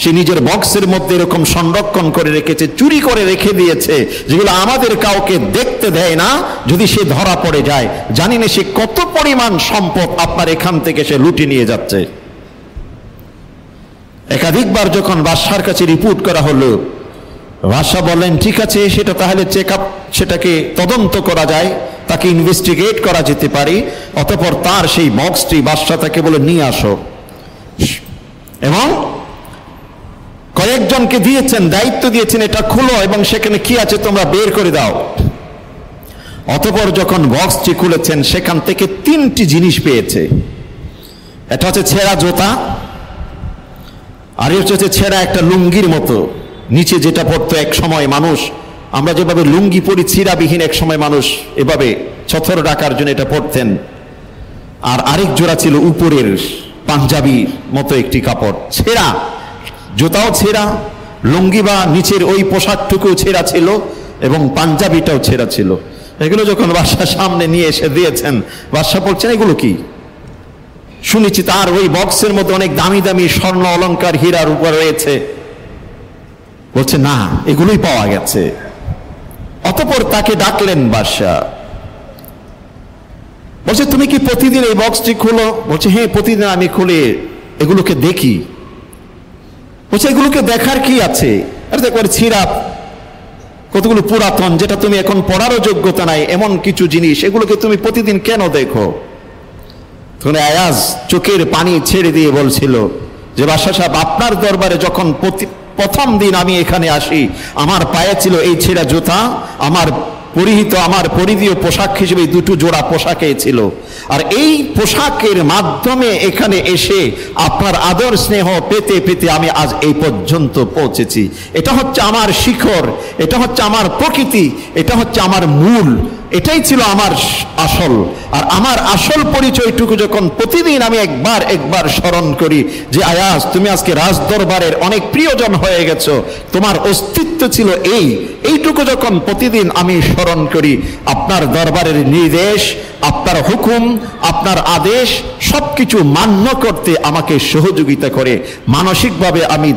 সে নিজের বক্সের মধ্যে এরকম সংরক্ষণ করে রেখেছে, চুরি করে রেখে দিয়েছে, যেগুলো আমাদের কাউকে দেখতে দেয় না। যদি সে ধরা পড়ে যায়, জানি না সে কত পরিমাণ সম্পদ আপনার এখান থেকে সে লুটে নিয়ে যাচ্ছে। একাধিকবার যখন বাদশার কাছে রিপোর্ট করা হলো, বাদশা বললেন ঠিক আছে, সেটা তাহলে চেক আপ, সেটাকে তদন্ত করা যায়, তাকে ইনভেস্টিগেট করা যেতে পারে। অতঃপর তার সেই বক্সটি বাদশা তাকে বলে নিয়ে আসো, এবং কয়েকজনকে দিয়েছেন, দায়িত্ব দিয়েছেন এটা খুলো এবং সেখানে কি আছে তোমরা বের করে দাও। অতঃপর যখন বক্সটি খুলেছেন, সেখান থেকে 3টি জিনিস পেয়েছে। এটা হচ্ছে ছেঁড়া জুতা, আর হচ্ছে ছেঁড়া একটা লুঙ্গির মতো, নিচে যেটা পড়তো এক সময় মানুষ, আমরা যেভাবে লুঙ্গি পরি ছিঁড়াবিহীন, এক সময় মানুষ এভাবে ছথর ডাকার জন্য এটা পড়তেন। আর আরেক জোড়া ছিল উপরের পাঞ্জাবির মতো একটি কাপড়, ছেঁড়া, জুতাও ছেঁড়া, লুঙ্গি বা নিচের ওই পোশাকটুকু ছেঁড়া ছিল এবং পাঞ্জাবিটাও ছেঁড়া ছিল। এগুলো যখন বাদশাহ সামনে নিয়ে এসে দিয়েছেন, বাদশাহ বলছেন এগুলো কি? শুনেছি তার ওই বক্সের মধ্যে অনেক দামি দামি স্বর্ণ অলংকার হীরার উপর রয়েছে। বলছে না, এগুলোই পাওয়া গেছে। অতঃপর তাকে ডাকলেন বাদশাহ, বলছে তুমি কি প্রতিদিন এই বক্সটি খুলো? বলছে হ্যাঁ, প্রতিদিন আমি খুলে এগুলোকে দেখি। বলছে এগুলোকে দেখার কি আছে? আরে দেখো ছিঁড়া, কতগুলো পুরাতন, যেটা তুমি এখন পড়ারও যোগ্যতা নাই এমন কিছু জিনিস, এগুলোকে তুমি প্রতিদিন কেন দেখো? তখন আয়াজ চোখের পানি ছেড়ে দিয়ে বলছিল যে বাদশাহ সাহেব, আপনার দরবারে যখন প্রথম দিন আমি এখানে আসি, আমার পায়ে ছিল এই ছেঁড়া জুতা, আমার পরিধীয় পোশাক হিসেবে দুটো জোড়া পোশাকে ছিল। আর এই পোশাকের মাধ্যমে এখানে এসে আপনার আদর স্নেহ পেতে পেতে আমি আজ এই পর্যন্ত পৌঁছেছি। এটা হচ্ছে আমার শিখর, এটা হচ্ছে আমার প্রকৃতি, এটা হচ্ছে আমার মূল, এটাই ছিল আমার আসল। আর আমার আসল পরিচয়টুকু যখন প্রতিদিন আমি একবার স্মরণ করি যে আয়াজ, তুমি আজকে রাজদরবারের অনেক প্রিয়জন হয়ে গেছো, তোমার অস্তিত্ব ছিল এইটুকু যখন প্রতিদিন আমি স্মরণ করি, আপনার দরবারের নির্দেশ, আপনার হুকুম, আপনার আদেশ সবকিছু মান্য করতে আমাকে সহযোগিতা করে, মানসিকভাবে আমি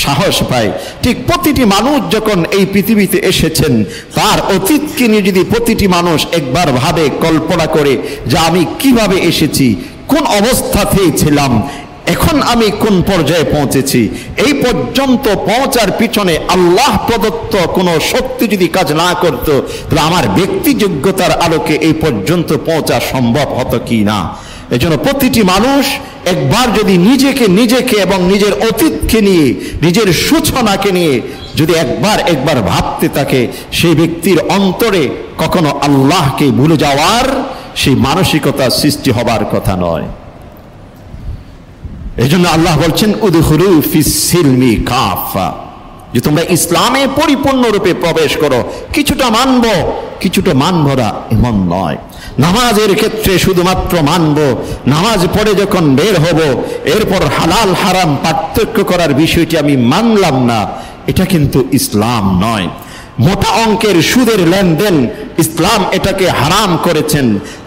সাহস পাই। ঠিক প্রতিটি মানুষ যখন এই পৃথিবীতে এসেছেন, তার অতীতকে নিয়ে যদি প্রতিটি মানুষ একবার ভাবে, কল্পনা করে যে আমি কিভাবে এসেছি, কোন অবস্থাতে ছিলাম, এখন আমি কোন পর্যায়ে পৌঁছেছি, এই পর্যন্ত পৌঁছার পিছনে আল্লাহ প্রদত্ত কোনো শক্তি যদি কাজ না করতো, তাহলে আমার ব্যক্তি যোগ্যতার আলোকে এই পর্যন্ত পৌঁছা সম্ভব হতো কি না। এজন্য প্রতিটি মানুষ একবার যদি নিজেকে এবং নিজের অতীতকে নিয়ে, নিজের সূচনাকে নিয়ে যদি একবার ভাবতে থাকে, সেই ব্যক্তির অন্তরে কখনো আল্লাহকে ভুলে যাওয়ার সেই মানসিকতা সৃষ্টি হবার কথা নয়। এই জন্য আল্লাহ বলছেন উদখুলু ফিস সিলমি কাফা, যে তোমরা ইসলামে পরিপূর্ণরূপে প্রবেশ করো। কিছুটা মানবো, কিছুটা মানবো না এমন নয়। নামাজের ক্ষেত্রে শুধুমাত্র মানবো, নামাজ পড়ে যখন বের হব এরপর হালাল হারাম পার্থক্য করার বিষয়টি আমি মানলাম না, এটা কিন্তু ইসলাম নয়। মোটা অঙ্কের সুদের লেনদেন ইসলাম এটাকে হারাম করেছেন,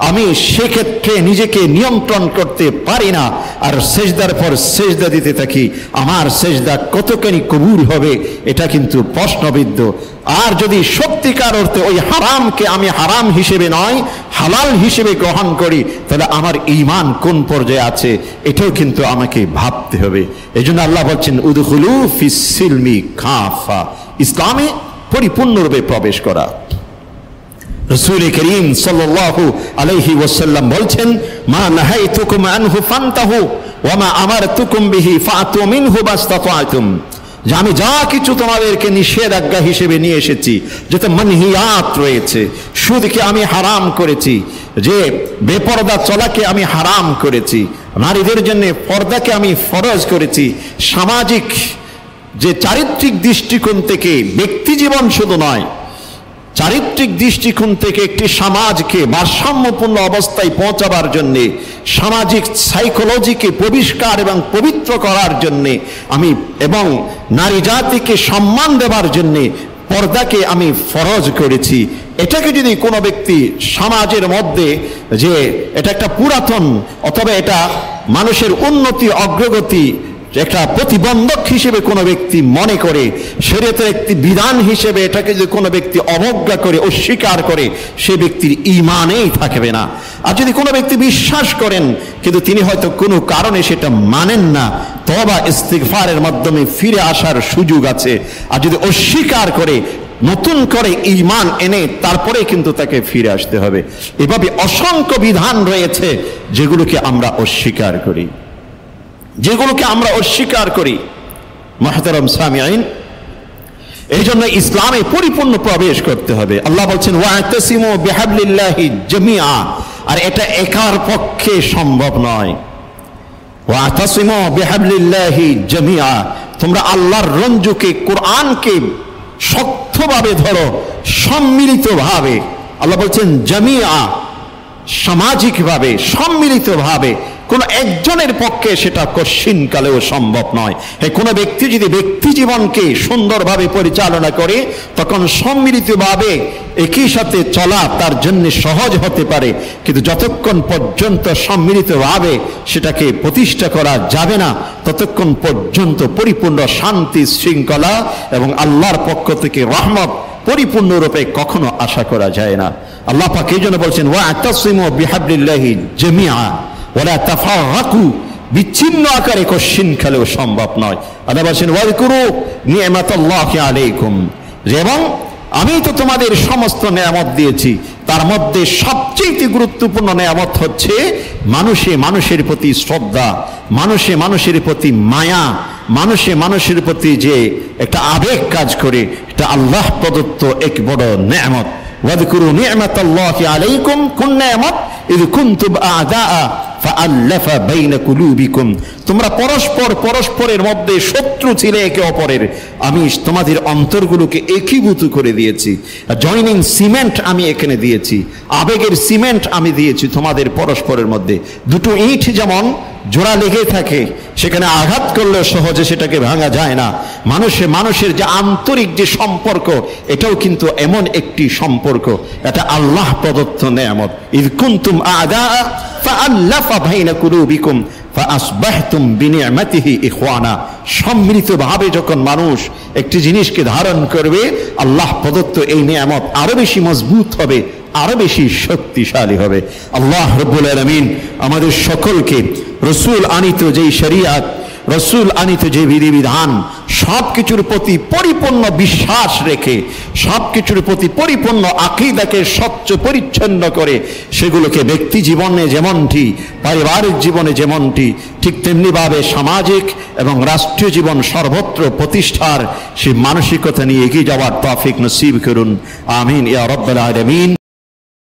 আমি সেক্ষেত্রে নিজেকে নিয়ন্ত্রণ করতে পারি না, আর সেজদার পর সেজদা দিতে থাকি, আমার সেজদা কতখানি কবুল হবে এটা কিন্তু প্রশ্নবিদ্ধ। আর যদি সত্যিকার অর্থে ওই হারামকে আমি হারাম হিসেবে নয় হালাল হিসেবে গ্রহণ করি, তাহলে আমার ঈমান কোন পর্যায়ে আছে এটাও কিন্তু আমাকে ভাবতে হবে। এই জন্য আল্লাহ বলছেন উদখুলু ফিস সিলমি কাফা, ইসলামে পরিপূর্ণরূপে প্রবেশ করা। রাসূল করিম সাল্লাল্লাহু আলাইহি ওয়াসাল্লাম বলছেন মা নাহাইতুকুম আনহু ফান্তাহু ওয়া মা আমারতুকুম বিহি ফাতু মিনহু মাসতাতাতুম, যে আমি যা কিছু তোমাদেরকে নিষেধাজ্ঞা হিসেবে নিয়ে এসেছি, যাতে মানহিয়াত রয়েছে, সুদকে আমি হারাম করেছি, যে বেপরদা চলাকে আমি হারাম করেছি, নারীদের জন্য পর্দাকে আমি ফরজ করেছি, সামাজিক যে চারিত্রিক দৃষ্টিকোণ থেকে ব্যক্তি জীবন শুধু নয়, চারিত্রিক দৃষ্টিকোণ থেকে একটি সমাজকে ভারসাম্যপূর্ণ অবস্থায় পৌঁছাবার জন্যে, সামাজিক সাইকোলজিকে পরিষ্কার এবং পবিত্র করার জন্যে আমি, এবং নারী জাতিকে সম্মান দেওয়ার জন্যে পর্দাকে আমি ফরজ করেছি। এটাকে যদি কোনো ব্যক্তি সমাজের মধ্যে, যে এটা একটা পুরাতন অথবা এটা মানুষের উন্নতি অগ্রগতি একটা প্রতিবন্ধক হিসেবে কোনো ব্যক্তি মনে করে, শরীয়তের একটি বিধান হিসেবে এটাকে যদি কোনো ব্যক্তি অবজ্ঞা করে, অস্বীকার করে, সে ব্যক্তির ঈমানেই থাকবে না। আর যদি কোনো ব্যক্তি বিশ্বাস করেন কিন্তু তিনি হয়তো কোনো কারণে সেটা মানেন না, তওবা ইস্তিগফারের মাধ্যমে ফিরে আসার সুযোগ আছে। আর যদি অস্বীকার করে, নতুন করে ঈমান এনে তারপরে কিন্তু তাকে ফিরে আসতে হবে। এভাবে অসংখ্য বিধান রয়েছে যেগুলোকে আমরা অস্বীকার করি, যেগুলোকে আমরা অস্বীকার করি। মুহতারাম সামিঈন, এই জন্য ইসলামে পরিপূর্ণ প্রবেশ করতে হবে। আল্লাহ বলছেন ওয়াতাসিমু বিহাবলিল্লাহি জামিআ, আর এটা একার পক্ষে সম্ভব নয়। ওয়াতাসিমু বিহাবলিল্লাহি জামিআ, তোমরা আল্লাহর রঞ্জুকে, কোরআনকে শক্তভাবে ধরো, সম্মিলিতভাবে। আল্লাহ বলছেন জামিআ, সামাজিকভাবে, সম্মিলিতভাবে। কোনো একজনের পক্ষে সেটা কশ্চিনকালেও সম্ভব নয়। কোনো ব্যক্তি যদি ব্যক্তি জীবনকে সুন্দরভাবে পরিচালনা করে, তখন সম্মিলিতভাবে একই সাথে চলা তার জন্য সহজ হতে পারে। কিন্তু যতক্ষণ পর্যন্ত সম্মিলিতভাবে সেটাকে প্রতিষ্ঠা করা যাবে না, ততক্ষণ পর্যন্ত পরিপূর্ণ শান্তি, শৃঙ্খলা এবং আল্লাহর পক্ষ থেকে রহমত পরিপূর্ণরূপে কখনো আশা করা যায় না। আল্লাহ পাক এই জন্য বলছেন ওয়াতাসিমু বিহাবলিল্লাহি জামিআ ওয়ালা তাফাররাকু, বিচ্ছিন্ন আকারে কশ্চিনকালেও সম্ভব নয়। আল্লাহ বলছেন ওয়াযকুরু নি'মাতাল্লাহি আলাইকুম, এবং আমি তো তোমাদের সমস্ত নেয়ামত দিয়েছি, তার মধ্যে সবচেয়ে গুরুত্বপূর্ণ নেয়ামত হচ্ছে মানুষে মানুষের প্রতি শ্রদ্ধা, মানুষে মানুষের প্রতি মায়া, মানুষে মানুষের প্রতি যে একটা আবেগ কাজ করে, এটা আল্লাহ প্রদত্ত এক বড় নেয়ামত। ওয়াযকুরু নি'মাতাল্লাহি আলাইকুম, কোন নেয়ামত? ইয কুনতুম আ'দাআ ফাআল্লাফা বাইনা কুলুবিকুম, তোমরা পরস্পরের মধ্যে শত্রু ছিলে একে অপরের, আমি তোমাদের অন্তরগুলোকে একীভূত করে দিয়েছি। জয়নিং সিমেন্ট আমি এখানে দিয়েছি, আবেগের সিমেন্ট আমি দিয়েছি তোমাদের পরস্পরের মধ্যে। দুটো ইট যেমন জোড়া লেগে থাকে, সেখানে আঘাত করলে সহজে সেটাকে ভাঙা যায় না। মানুষের যে আন্তরিক যে সম্পর্ক, এটাও কিন্তু এমন একটি সম্পর্ক, এটা আল্লাহ প্রদত্ত নেয়ামত। ইয কুনতুম আ'দাআ ফাআল্লাফা বাইনা কুলুবিকুম ফাআসবাহতুম বিনি'মাতিহি ইখওয়ানা, সম্মিলিতভাবে যখন মানুষ একটি জিনিসকে ধারণ করবে, আল্লাহ প্রদত্ত এই নেয়ামত আরো বেশি মজবুত হবে, আরো বেশি শক্তিশালী হবে। আল্লাহ রাব্বুল আলামিন আমাদের সকলকে রাসূল আনিত যেই শরীয়ত, রাসূল আনিত যে বিধিবিধান, সব কিছুর প্রতি পরিপূর্ণ বিশ্বাস রেখে, সব কিছুর প্রতি পরিপূর্ণ আকীদাকে স্বচ্ছ পরিচ্ছন্ন করে, সেগুলোকে ব্যক্তি জীবনে যেমনটি, পারিবারিক জীবনে যেমনটি, ঠিক তেমনিভাবে সামাজিক এবং রাষ্ট্রীয় জীবন সর্বত্র প্রতিষ্ঠার সেই মানসিকতা নিয়ে এগিয়ে যাওয়ার তৌফিক নসিব করুন। আমিন ইয়া রাব্বাল আলামিন।